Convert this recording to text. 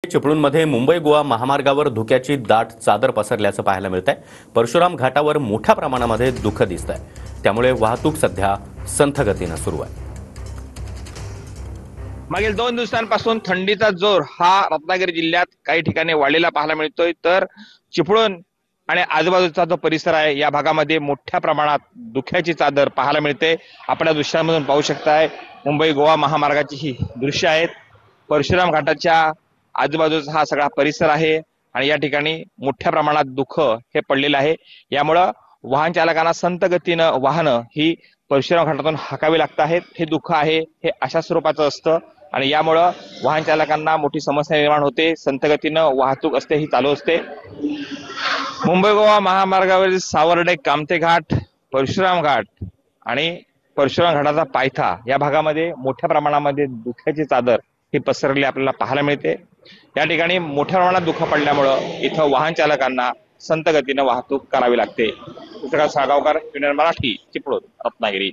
चिपळूणमध्ये मुंबई गोवा महामार्गावर धुक्याची दाट चादर पसरल्याचं पाहायला मिळतंय। परशुराम घाटावर मोठ्या प्रमाणामध्ये धुकं दिसतंय, त्यामुळे वाहतूक सध्या संथ गतीनं सुरू आहे। मागील 2 दिवसांपासून थंडीचा जोर हा रत्नागिरी जिल्ह्यात काही ठिकाणी वाढलेला पाहायला मिळतोय, तर चिपळूण आणि आजूबाजूचा जो परिसर आहे या भागामध्ये मोठ्या प्रमाणात धुक्याची चादर पाहायला मिळते। आपण या दृश्यांमधून पाहू शकताय मुंबई गोवा महामार्गाची ही दृश्य आहेत। परशुराम घाटाच्या आजूबाजूचा हा सगळा परिसर आहे आणि या ठिकाणी मोठ्या प्रमाणात धुकं हे पडलेलं आहे। यामुळं वाहन चालकांना संत गतीनं वाहनं ही परशुराम घाटातून हाकावी लागत आहेत। हे धुकं आहे हे अशा स्वरूपाचं असतं आणि यामुळं वाहन चालकांना मोठी समस्या निर्माण होते। संत गतीनं वाहतूक असते ही चालू असते। मुंबई गोवा महामार्गावरील सावर्डे कामथे घाट, परशुराम घाट आणि परशुराम घाटाचा पायथा या भागामध्ये मोठ्या प्रमाणामध्ये धुक्याची चादर ही पसरलेली आपल्याला पाहायला मिळते। या ठिकाणी मोठ्या प्रमाणात धुकं पडल्यामुळं इथं वाहन चालकांना संत गतीनं वाहतूक करावी लागते। पुस्तकात साळगावकर, युनियन मराठी, चिपळूण, रत्नागिरी।